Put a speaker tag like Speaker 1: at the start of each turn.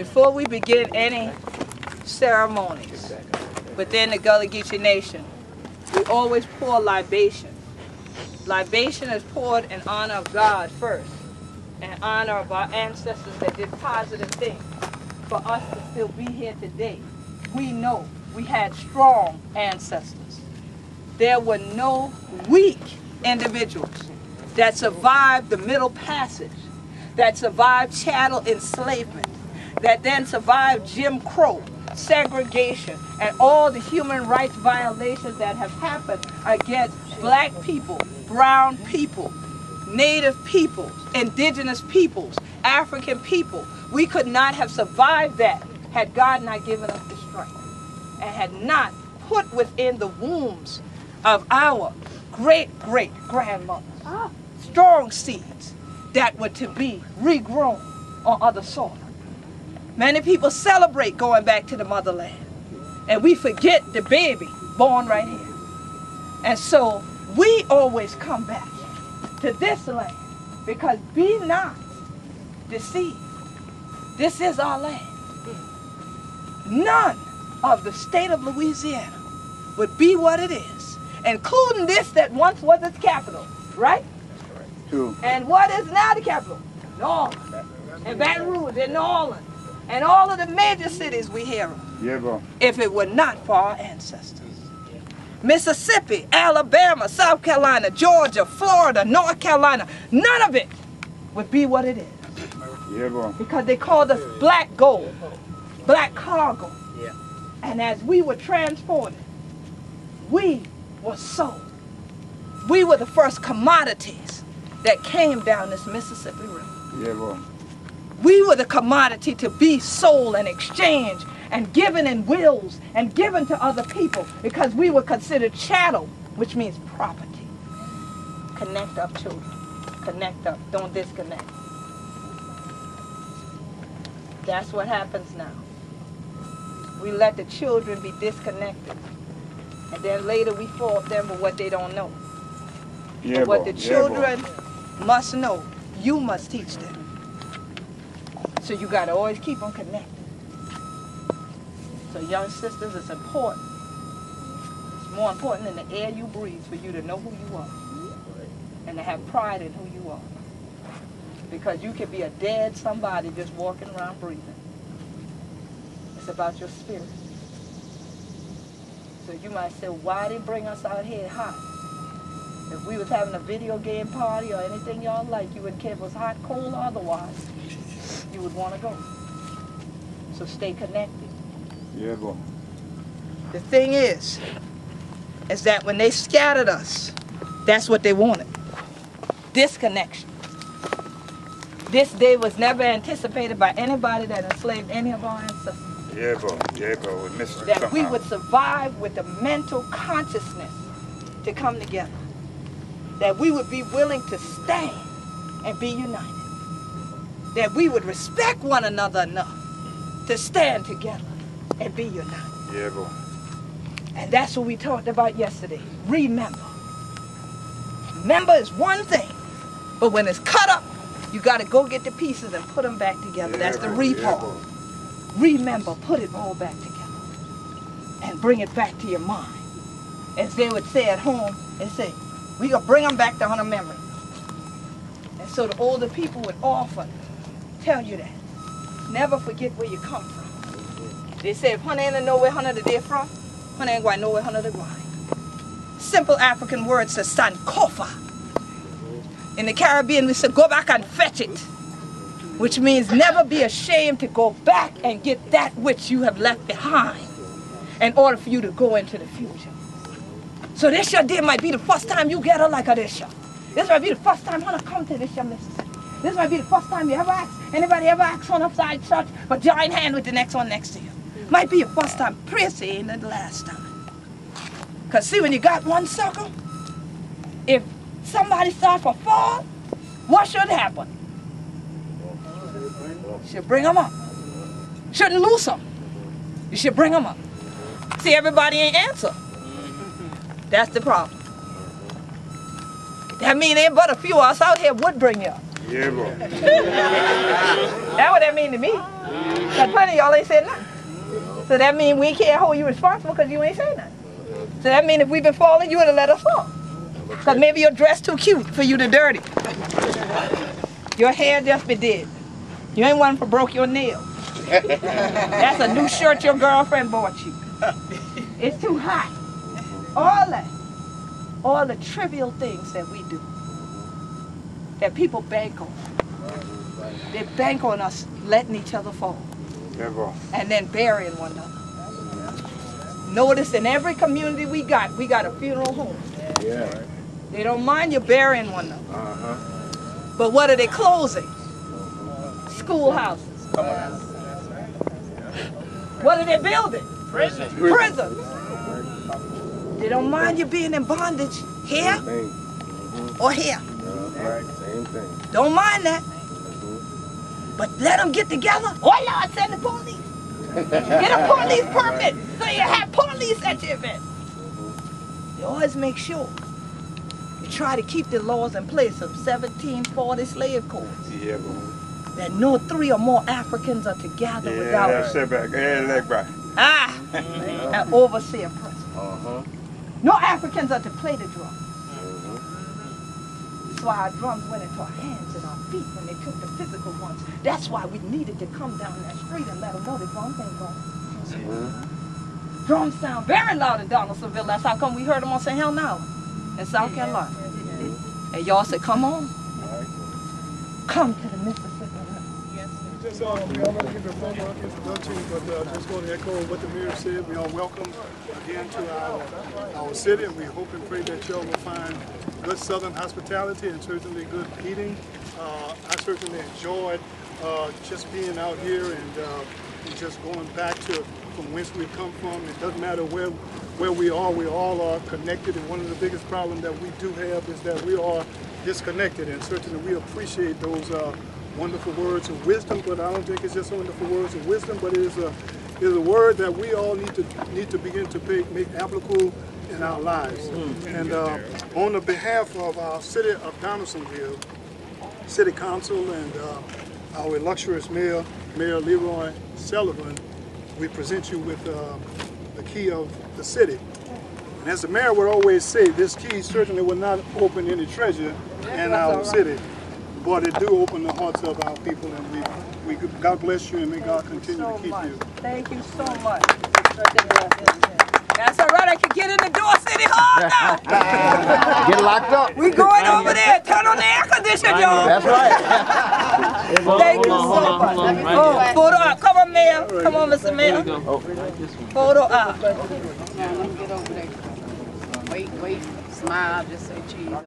Speaker 1: Before we begin any ceremonies within the Gullah Geechee Nation, we always pour libation. Libation is poured in honor of God first, in honor of our ancestors that did positive things for us to still be here today. We know we had strong ancestors. There were no weak individuals that survived the Middle Passage, that survived chattel enslavement, that then survived Jim Crow, segregation, and all the human rights violations that have happened against black people, brown people, native peoples, indigenous peoples, African people. We could not have survived that had God not given us the strength and had not put within the wombs of our great-great-grandmothers strong seeds that were to be regrown on other soil. Many people celebrate going back to the motherland, and we forget the baby born right here. And so we always come back to this land, because be not deceived. This is our land. None of the state of Louisiana would be what it is, including this that once was its capital, right?
Speaker 2: True.
Speaker 1: And what is now the capital? New Orleans, and Baton Rouge, and New Orleans, and all of the major cities we hear of.
Speaker 2: Yeah, bro.
Speaker 1: If it were not for our ancestors. Mississippi, Alabama, South Carolina, Georgia, Florida, North Carolina, none of it would be what it is.
Speaker 2: Yeah, bro.
Speaker 1: Because they called us black gold, black cargo.
Speaker 3: Yeah.
Speaker 1: And as we were transported, we were sold. We were the first commodities that came down this Mississippi River.
Speaker 2: Yeah, bro.
Speaker 1: We were the commodity to be sold and exchanged and given in wills and given to other people because we were considered chattel, which means property. Connect up, children. Connect up. Don't disconnect. That's what happens now. We let the children be disconnected. And then later we fault them for what they don't know.
Speaker 2: Yeah,
Speaker 1: But what
Speaker 2: bro.
Speaker 1: the children must know, you must teach them. So you got to always keep them connected. So young sisters, it's important. It's more important than the air you breathe for you to know who you are and to have pride in who you are. Because you could be a dead somebody just walking around breathing. It's about your spirit. So you might say, why they bring us out here hot? If we was having a video game party or anything y'all like, you wouldn't care if it was hot, cold, or otherwise. You would want to go. So stay connected.
Speaker 2: Yeah, bro.
Speaker 1: The thing is that when they scattered us, that's what they wanted. Disconnection. This day was never anticipated by anybody that enslaved any of our ancestors.
Speaker 2: Yeah, bro. Yeah, bro. We missed it
Speaker 1: That
Speaker 2: somehow.
Speaker 1: we would survive with the mental consciousness to come together. That we would be willing to stand and be united. That we would respect one another enough to stand together and be united.
Speaker 2: Yeah, bro.
Speaker 1: And that's what we talked about yesterday. Remember. Remember is one thing, but when it's cut up, you got to go get the pieces and put them back together.
Speaker 2: Yeah,
Speaker 1: That's the
Speaker 2: bro.
Speaker 1: repo.
Speaker 2: Yeah, bro.
Speaker 1: Remember, put it all back together and bring it back to your mind. As they would say at home, they say, we gonna bring them back to her memory. And so the older people would often tell you that. Never forget where you come from. They say, if honey ain't know where honey they're from, honey ain't going to know where honey they're going. Simple African word says sankofa. In the Caribbean, we say, go back and fetch it, which means never be ashamed to go back and get that which you have left behind in order for you to go into the future. So this year day might be the first time you get her like a this year. This might be the first time honey come to this year, Mississippi. This might be the first time you ever ask, anybody ever ask one upside church, but join hand with the next one next to you. Might be your first time. Pray say ain't the last time. Because see, when you got one circle, if somebody starts to fall, what should happen? You should bring them up. Shouldn't lose them. You should bring them up. See, everybody ain't answer. That's the problem. That mean ain't but a few of us out here would bring you up.
Speaker 2: Yeah, bro.
Speaker 1: That's what that mean to me. Because plenty of y'all ain't said nothing. So that means we can't hold you responsible because you ain't saying nothing. So that means if we've been falling, you would have let us fall. Because maybe your dress too cute for you to dirty. Your hair just be dead. You ain't one for broke your nail. That's a new shirt your girlfriend bought you. It's too hot. All that. All the trivial things that we do. That people bank on. They bank on us letting each other fall. And then burying one another. Notice in every community we got a funeral home.
Speaker 3: Yeah.
Speaker 1: They don't mind you burying one another. But what are they closing? Schoolhouses. What are they building? Prisons. They don't mind you being in bondage here or here.
Speaker 3: Same thing.
Speaker 1: Don't mind that. But let them get together. Oh Lord, send the police. Get a police permit so you have police at your event. They always make sure you try to keep the laws in place of 1740 slave codes.
Speaker 2: Yeah, boy.
Speaker 1: That no 3 or more Africans are to gather without an overseer present. No Africans are to play the drum. That's why our drums went into our hands and our feet when they took the physical ones. That's why we needed to come down that street and let them know the drums ain't going. Drums sound very loud in Donaldsonville. That's how come we heard them on St. Helena Island in South Carolina. And y'all said, come on. Come to the Mississippi River.
Speaker 4: We already give a formal introduction, but just going to echo what the mayor said. We are welcome again to our city, and we hope and pray that y'all will find good Southern hospitality and certainly good eating. I certainly enjoyed just being out here and just going back to from whence we come from. It doesn't matter where we all are connected, and one of the biggest problems that we do have is that we are disconnected, and certainly we appreciate those wonderful words of wisdom, but I don't think it's just wonderful words of wisdom, but it is a word that we all need to begin to make applicable in our lives. And on the behalf of our city of Donaldsonville, City Council, and our illustrious Mayor Leroy Sullivan, we present you with the key of the city. And as the mayor would always say, this key certainly will not open any treasure in our city, but it do open the hearts of our people, and we God bless you, and may God continue to keep you.
Speaker 1: Thank you so much. That's all right. I can get in the door, City Hall now.
Speaker 3: Get locked up.
Speaker 1: We going over there. Turn on the air conditioner, y'all.
Speaker 3: That's right.
Speaker 1: Thank you so much. Oh, photo up. Come on, Mayor. Come on, Mr. Mayor. Photo up.
Speaker 5: Get over there. Wait, smile, just say cheese.